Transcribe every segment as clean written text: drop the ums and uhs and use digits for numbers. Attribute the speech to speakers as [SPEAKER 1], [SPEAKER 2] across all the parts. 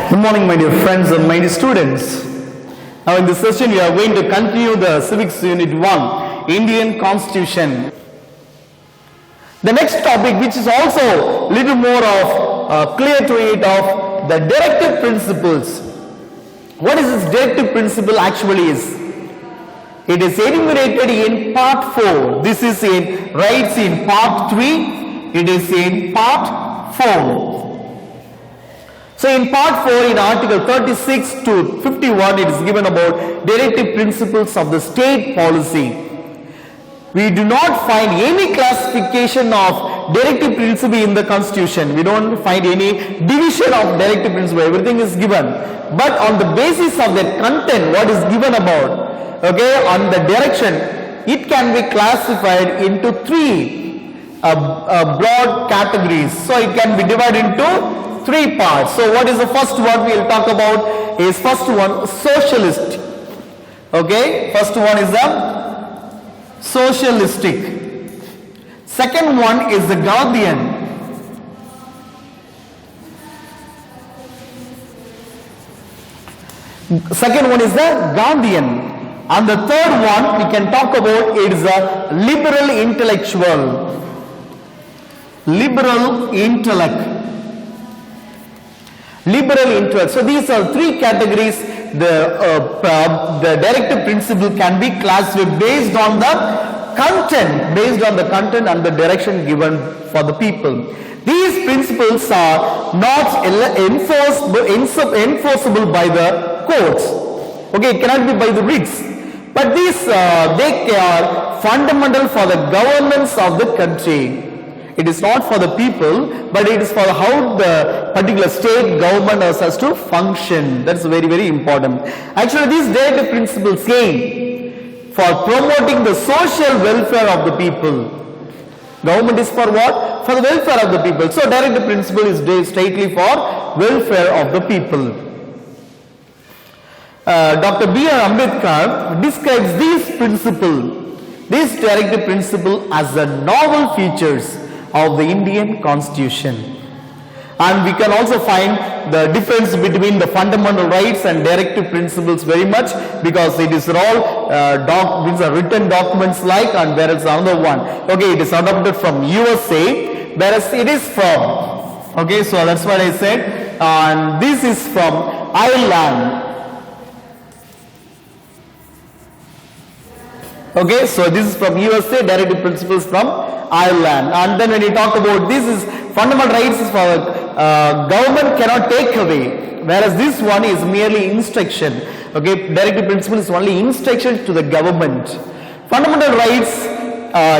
[SPEAKER 1] Good morning, my dear friends and my dear students. Now, in this session, we are going to continue the Civics Unit 1, Indian Constitution. The next topic, which is also little more of clear to it, of the directive principles. What is this directive principle actually is? It is enumerated in part 4. This is in rights in part 3. It is in part 4. So in part 4, in article 36 to 51, it is given about directive principles of the state policy. We do not find any classification of directive principle in the constitution. We don't find any division of directive principle. Everything is given. But on the basis of that content, what is given about, okay, on the direction, it can be classified into three broad categories. So it can be divided into three parts. So what is the first one we will talk about is first one socialist. Okay, first one is the socialistic. Second one is the Gandhian. Second one is the Gandhian. And the third one we can talk about is a liberal intellectual. Liberal intellect. Liberal intellect. So these are three categories. The directive principle can be classified based on the content, and the direction given for the people. These principles are not enforceable by the courts. Okay, it cannot be by the writs. But these they are fundamental for the governance of the country. It is not for the people, but it is for how the particular state government has to function. That's very, very important. Actually, these directive principles aim for promoting the social welfare of the people. Government is for what? For the welfare of the people. So, directive principle is strictly for welfare of the people. Dr. B.R. Ambedkar describes this directive principle as the novel features of the Indian Constitution. And we can also find the difference between the fundamental rights and directive principles very much, because it is all these are written documents like, and whereas another one, okay, it is adopted from USA, whereas it is from, okay, so that's what I said, and this is from Ireland. Okay, so this is from USA, directive principles from Ireland. And then when you talk about this is fundamental rights is for government cannot take away, whereas this one is merely instruction. Okay, directive principle is only instruction to the government. Fundamental rights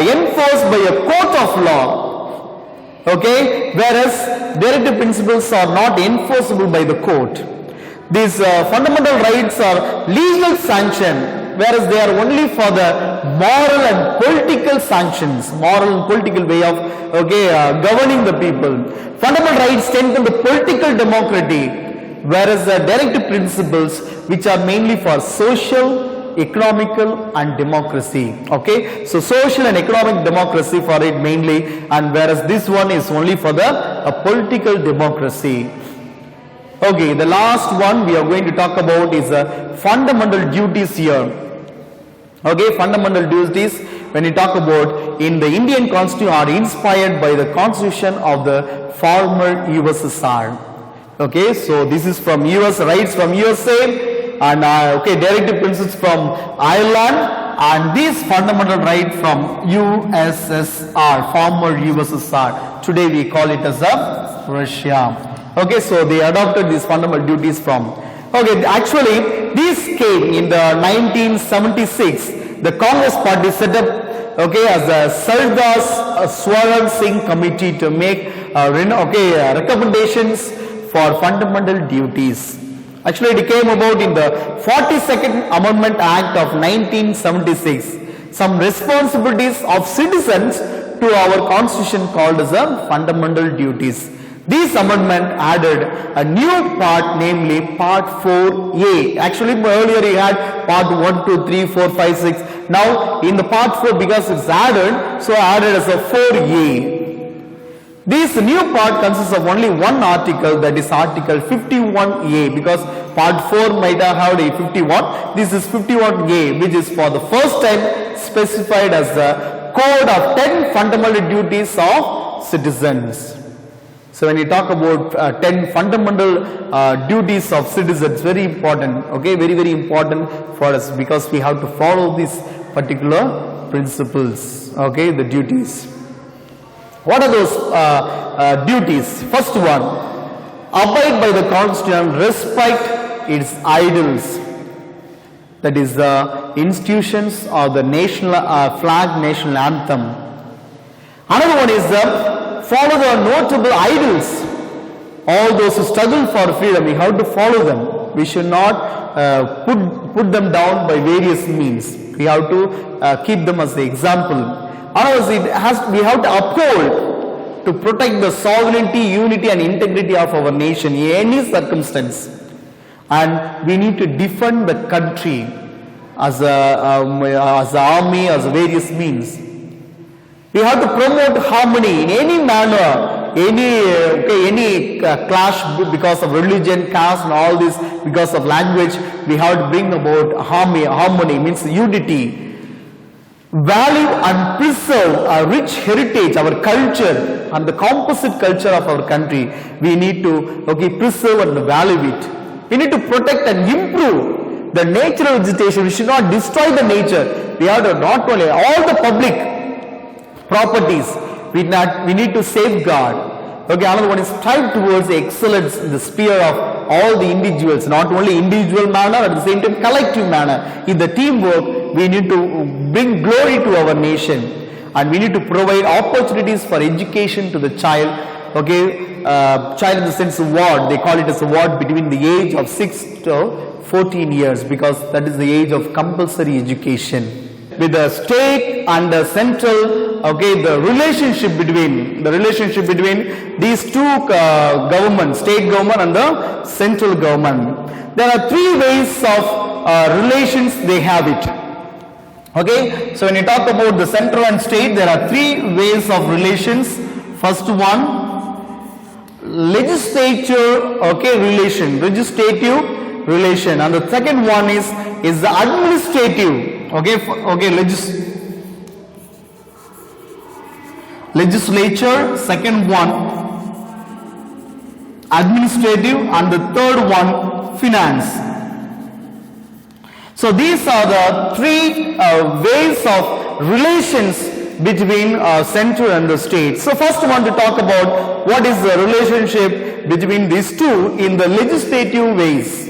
[SPEAKER 1] enforced by a court of law. Okay, whereas directive principles are not enforceable by the court. These fundamental rights are legal sanction, whereas they are only for the moral and political sanctions, moral and political way of governing the people. Fundamental rights strengthen the political democracy, whereas the directive principles, which are mainly for social, economical and democracy. Okay, so social and economic democracy for it mainly, and whereas this one is only for the political democracy. Okay, the last one we are going to talk about is fundamental duties here. Okay, fundamental duties when you talk about in the Indian Constitution are inspired by the Constitution of the former USSR. Okay, so this is from US, rights from USA, and okay, directive principles from Ireland, and this fundamental right from USSR, former USSR. Today we call it as Russia. Okay, so they adopted these fundamental duties from. Okay, actually this came in the 1976. The Congress Party set up, okay, as a Sardar Swaran Singh committee to make recommendations for fundamental duties. Actually, it came about in the 42nd Amendment Act of 1976. Some responsibilities of citizens to our constitution called as fundamental duties. This amendment added a new part, namely part 4A. Actually, earlier you had part 1, 2, 3, 4, 5, 6. Now, in the part 4, because it's added, so added as a 4A. This new part consists of only one article, that is article 51A, because part 4 might have a 51. This is 51A, which is for the first time specified as the code of 10 fundamental duties of citizens. So when you talk about 10 fundamental duties of citizens, very important, okay, very important for us, because we have to follow these particular principles, okay, the duties. What are those duties? First one, abide by the constitution, respect its idols, that is the institutions or the national flag, national anthem. Another one is follow the notable idols. All those who struggle for freedom, we have to follow them. We should not put them down by various means. We have to keep them as the example. Otherwise, we have to uphold to protect the sovereignty, unity and integrity of our nation in any circumstance. And we need to defend the country as an army, as various means. We have to promote harmony in any manner, any clash because of religion, caste and all this, because of language. We have to bring about harmony means unity. Value and preserve our rich heritage, our culture and the composite culture of our country. We need to preserve and value it. We need to protect and improve the natural vegetation. We should not destroy the nature. We have to not only all the public properties, we need to safeguard. Another one is strive towards the excellence in the sphere of all the individuals, not only individual manner, at the same time collective manner. In the teamwork, we need to bring glory to our nation, and we need to provide opportunities for education to the child. Child in the sense of ward, they call it as a ward between the age of 6 to 14 years, because that is the age of compulsory education. With the state and the central, the relationship between these two governments, state government and the central government. There are three ways of relations they have it. So when you talk about the central and state, there are three ways of relations. First one, legislative relation, and the second one is the administrative. Legislature, second one administrative, and the third one finance. So these are the three ways of relations between central and the state. So first I want to talk about what is the relationship between these two in the legislative ways.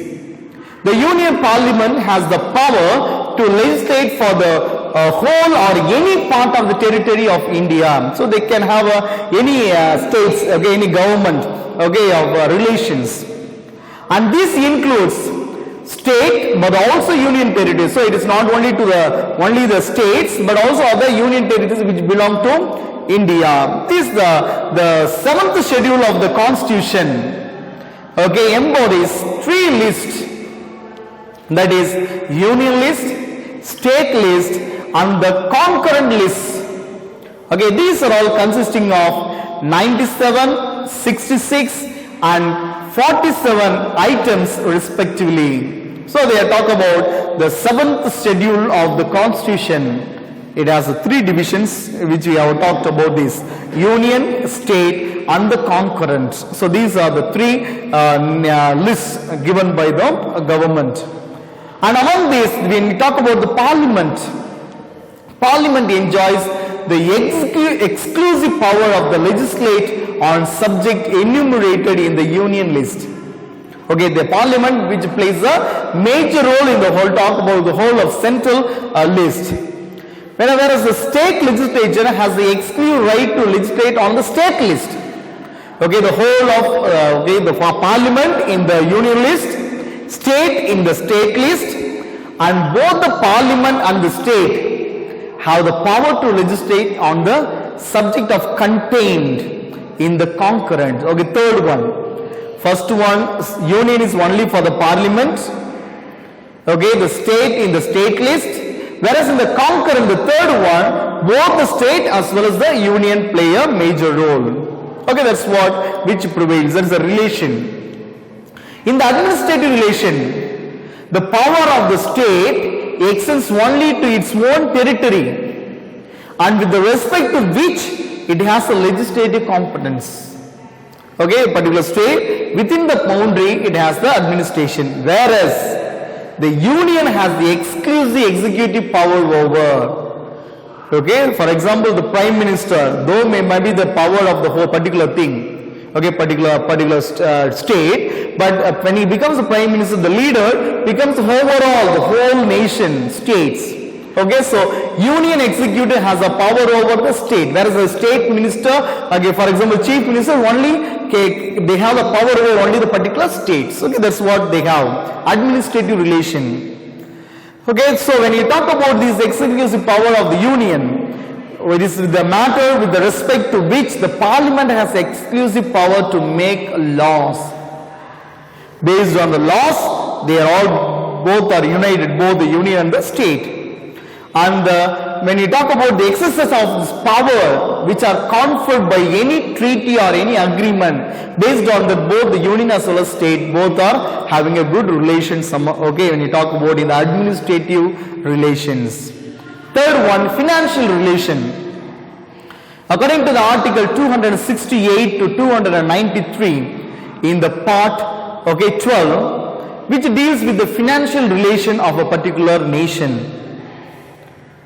[SPEAKER 1] The Union Parliament has the power to legislate for the whole or any part of the territory of India. So they can have any states, any government, of relations. And this includes state but also union territories. So it is not only to only the states but also other union territories which belong to India. This the seventh schedule of the Constitution embodies three lists, that is union list, state list and the concurrent list. These are all consisting of 97, 66 and 47 items respectively. So they are talk about the seventh schedule of the Constitution. It has three divisions which we have talked about, this union, state and the concurrent. So these are the three lists given by the government. And among these, when we talk about the Parliament, Parliament enjoys the exclusive power of the legislate on subject enumerated in the union list. The Parliament which plays a major role in the whole, talk about the whole of central list. Whereas the state legislature has the exclusive right to legislate on the state list. The whole of the Parliament in the union list, state in the state list, and both the Parliament and the state have the power to legislate on the subject of contained in the concurrent. Third one. First one, union is only for the Parliament. The state in the state list. Whereas in the concurrent, the third one, both the state as well as the union play a major role. Okay, that's what which prevails. That's the relation. In the administrative relation, the power of the state extends only to its own territory, and with the respect to which it has a legislative competence. Okay, a particular state, within the boundary it has the administration, whereas the union has the exclusive executive power over. Okay, for example, the prime minister, though may be the power of the whole particular thing, okay, particular state, but when he becomes the prime minister, the leader becomes overall the whole nation, states. Okay, so union executive has a power over the state, whereas the state minister, okay, for example, chief minister only, okay, they have the power over only the particular states. Okay, that's what they have. Administrative relation. Okay, so when you talk about this exclusive power of the union, it is the matter with the respect to which the parliament has exclusive power to make laws. Based on the laws, they are all, both are united, both the union and the state. And when you talk about the exercise of this power which are conferred by any treaty or any agreement, based on the both the union as well as state, both are having a good relation. Okay, when you talk about in the administrative relations. Third one, financial relation. According to the article 268 to 293 in the part, okay, 12, which deals with the financial relation of a particular nation.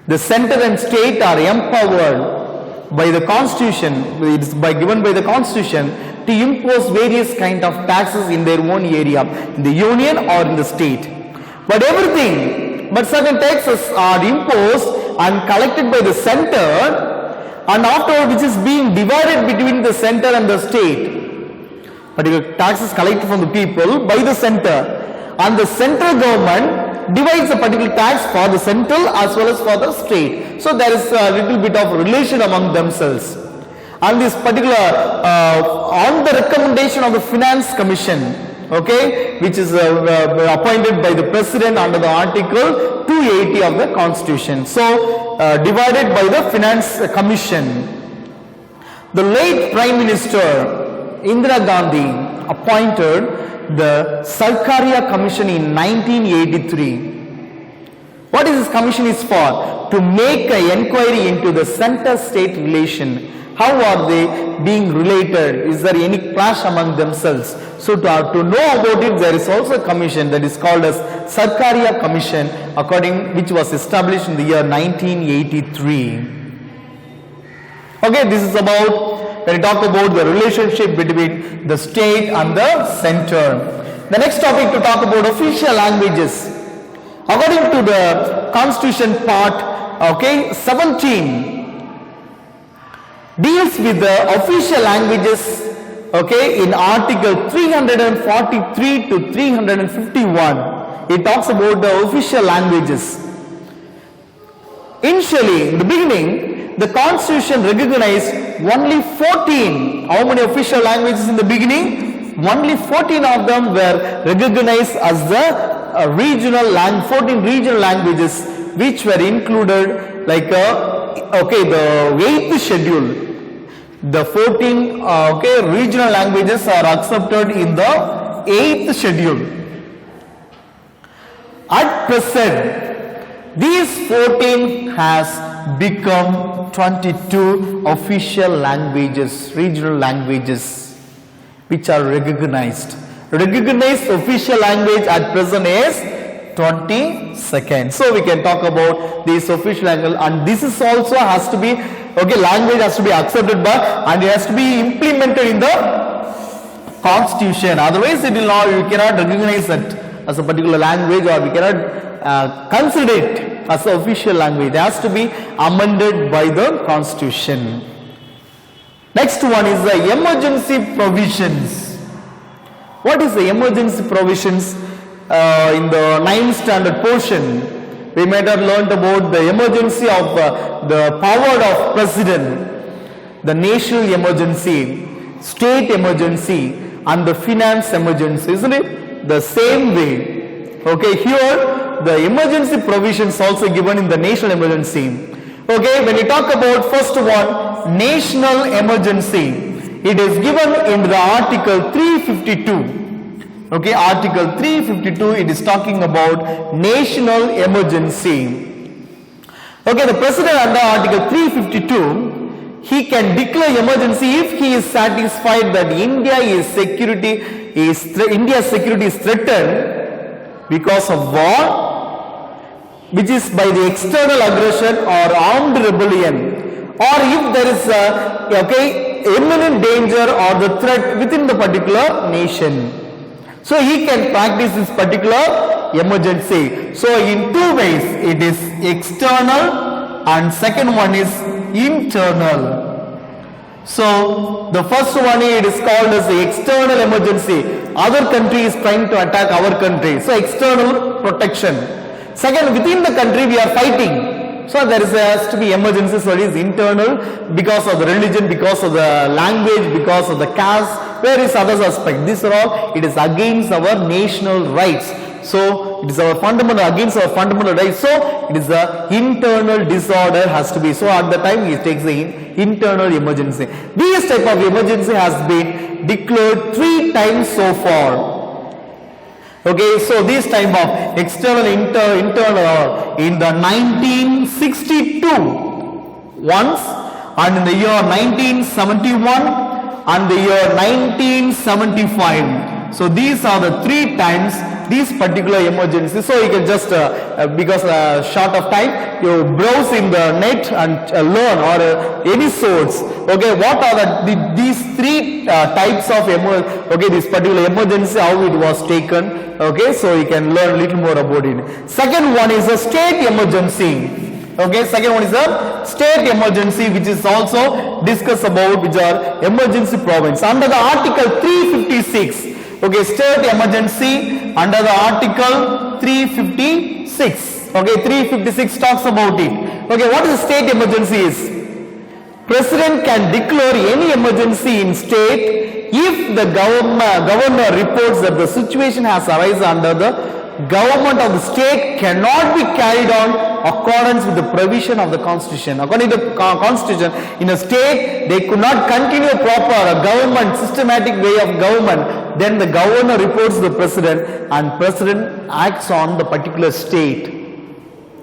[SPEAKER 1] The center and state are empowered by the constitution, it is given by the constitution, to impose various kind of taxes in their own area, in the union or in the state. But certain taxes are imposed and collected by the center, and afterward which is being divided between the center and the state. Particular taxes collected from the people by the center, and the central government divides a particular tax for the central as well as for the state. So there is a little bit of relation among themselves. And this particular, on the recommendation of the Finance Commission, okay, which is appointed by the President under the Article 280 of the Constitution. So divided by the Finance Commission. The late Prime Minister Indira Gandhi appointed the Sarkaria Commission in 1983. What is this commission is for? To make an inquiry into the center-state relation. How are they being related? Is there any clash among themselves? So to know about it, there is also a commission that is called as Sarkaria Commission, which was established in the year 1983. Okay, this is about when we talk about the relationship between the state and the center. The next topic to talk about official languages. According to the Constitution part, okay, 17 deals with the official languages, okay, in Article 343 to 351. It talks about the official languages. Initially, in the beginning, the Constitution recognized only 14. How many official languages in the beginning? Only 14 of them were recognized as the 14 regional languages, which were included like the 8th schedule. The 14 regional languages are accepted in the 8th schedule. At present, these 14 has become 22 official languages, regional languages, which are recognized. Recognized official language at present is 22nd. So we can talk about this official language, and this is also has to be, language has to be accepted by, and it has to be implemented in the Constitution. Otherwise it will not, you cannot recognize it as a particular language, or we cannot consider it as an official language. It has to be amended by the Constitution. Next one is the emergency provisions. What is the emergency provisions? In the 9th standard portion, we might have learned about the emergency of the power of president, the national emergency, state emergency, and the finance emergency, isn't it? The same way. Okay, here the emergency provisions also given in the national emergency. Okay, when we talk about first one, national emergency. It is given in the article 352. Okay, article 352, it is talking about national emergency. Okay, the president under article 352, he can declare emergency if he is satisfied that India's security is threatened because of war, which is by the external aggression or armed rebellion, or if there is a imminent danger or the threat within the particular nation. So he can practice this particular emergency. So in two ways, it is external and second one is internal. So the first one, it is called as the external emergency. Other country is trying to attack our country. So external protection. Second, within the country we are fighting. So there has to be emergency, so it is internal because of the religion, because of the language, because of the caste, various other aspects. These are all, it is against our national rights. So it is our fundamental, against our fundamental rights. So it is the internal disorder has to be. So at the time he takes the internal emergency. This type of emergency has been declared 3 times so far. Okay, so this type of external, internal in the 1962 once, and in the year 1971 and the year 1975. So these are the 3 times these particular emergencies. So you can just because short of time, you browse in the net and learn or any source. Okay, what are these 3 types of this particular emergency, how it was taken. Okay, so you can learn a little more about it. Second one is a state emergency. Okay, second one is a state emergency, which is also discussed about, which are emergency province. Under the article 356, okay, state emergency under the article 356. Okay, 356 talks about it. Okay, what is a state emergency is? President can declare any emergency in state if the governor reports that the situation has arisen under the government of the state cannot be carried on accordance with the provision of the constitution. According to the constitution, in a state they could not continue proper government, systematic way of government. Then the governor reports to the president and president acts on the particular state.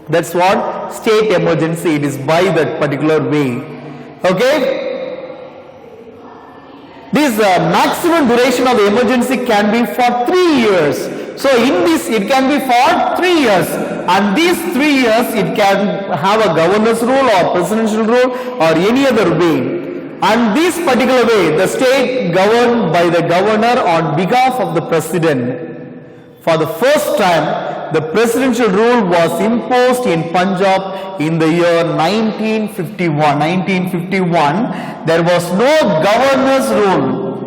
[SPEAKER 1] That's what state emergency, it is by that particular way. Okay, this maximum duration of the emergency can be for 3 years. So in this it can be for 3 years, and these 3 years it can have a governor's rule or presidential rule or any other way. And this particular way, the state governed by the governor on behalf of the president. For the first time, the presidential rule was imposed in Punjab in the year 1951. 1951, there was no governor's rule.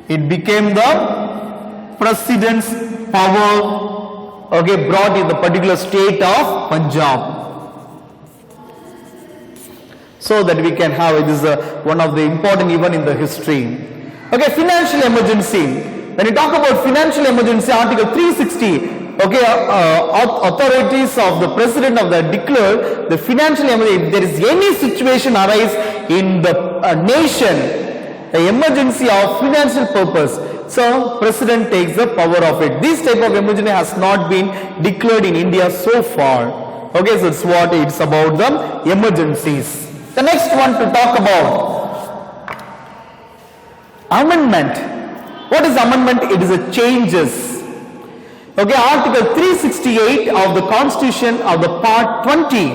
[SPEAKER 1] It became the president's power, okay, brought in the particular state of Punjab. So that we can have, it is one of the important event in the history. Okay, financial emergency. When you talk about financial emergency, article 360, okay, authorities of the president of that declare the financial emergency. If there is any situation arise in the nation, the emergency of financial purpose, so president takes the power of it. This type of emergency has not been declared in India so far. Okay, so it's what it's about, the emergencies. The next one to talk about amendment. What is amendment? It is a changes. Okay, article 368 of the constitution of the part 20,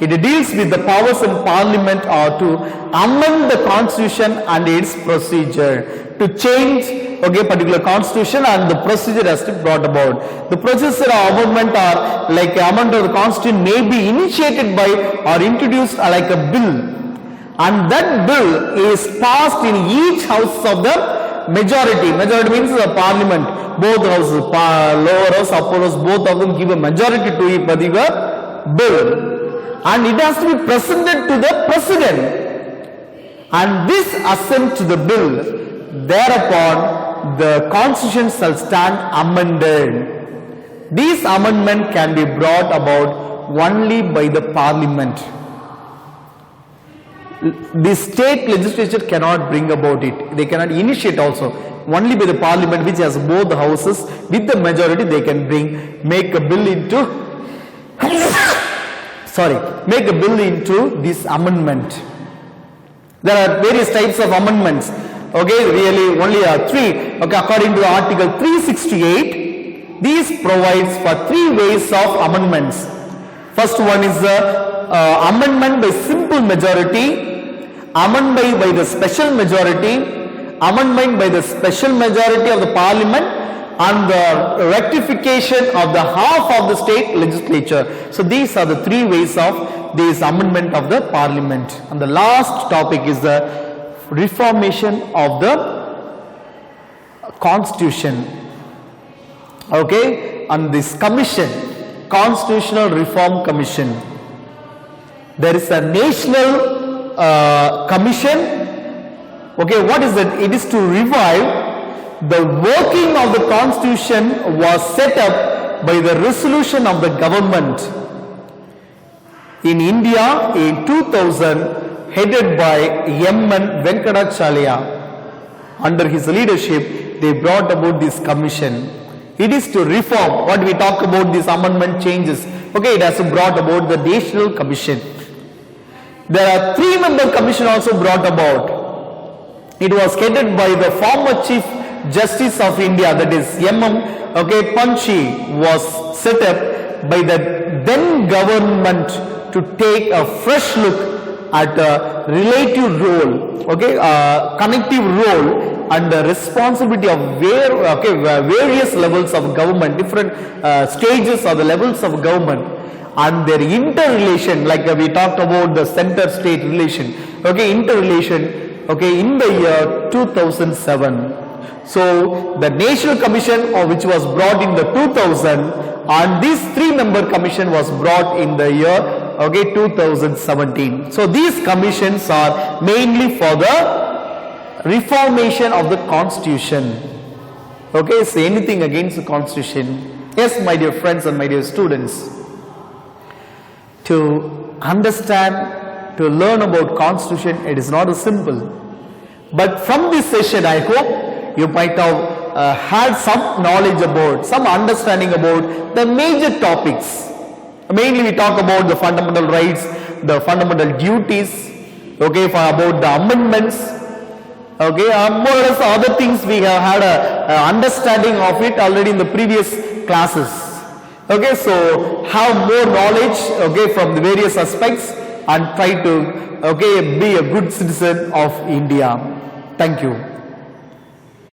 [SPEAKER 1] it deals with the powers in parliament or to amend the constitution and its procedure. To change, okay, particular constitution and the procedure has to be brought about. The procedure of amendment or like amendment of the constitution may be initiated by or introduced like a bill. And that bill is passed in each house of the majority. Majority means the parliament. Both houses, lower house, upper house, both of them give a majority to a particular bill. And it has to be presented to the president. And this assent to the bill, thereupon the constitution shall stand amended. This amendment can be brought about only by the parliament. The state legislature cannot bring about it. They cannot initiate also. Only by the parliament, which has both the houses, with the majority they can make a bill into make a bill into this amendment. There are various types of amendments. Okay, really only three. Okay, according to Article 368, these provides for three ways of amendments. First one is the amendment by simple majority, amendment by the special majority, amendment by the special majority of the parliament, and the rectification of the half of the state legislature. So these are the three ways of this amendment of the parliament. And the last topic is the reformation of the constitution. Okay, and this commission, Constitutional Reform Commission. There is a national commission. Okay, what is it? It is to revive the working of the constitution was set up by the resolution of the government in India in 2000, headed by M.N. Venkatachalya. Under his leadership, they brought about this commission. It is to reform. What we talk about, this amendment changes. Okay, it has brought about the national commission. There are 3-member commission also brought about. It was headed by the former Chief Justice of India, that is M.M. Okay, Panchi, was set up by the then government to take a fresh look at a relative role, okay, connective role and the responsibility of various levels of government, different stages or the levels of government, and their interrelation, like we talked about the center-state relation, okay, interrelation, okay, in the year 2007. So the National Commission, which was brought in the 2000, and this 3-member commission was brought in the year, okay, 2017. So these commissions are mainly for the reformation of the constitution. Okay, so anything against the constitution? Yes, my dear friends and my dear students, to understand, to learn about constitution, it is not as simple. But from this session, I hope you might have had some knowledge about, some understanding about the major topics. Mainly we talk about the fundamental rights, the fundamental duties, okay, about the amendments, okay, more or less other things we have had a understanding of it already in the previous classes. Okay, so have more knowledge, okay, from the various aspects and try to, okay, be a good citizen of India. Thank you.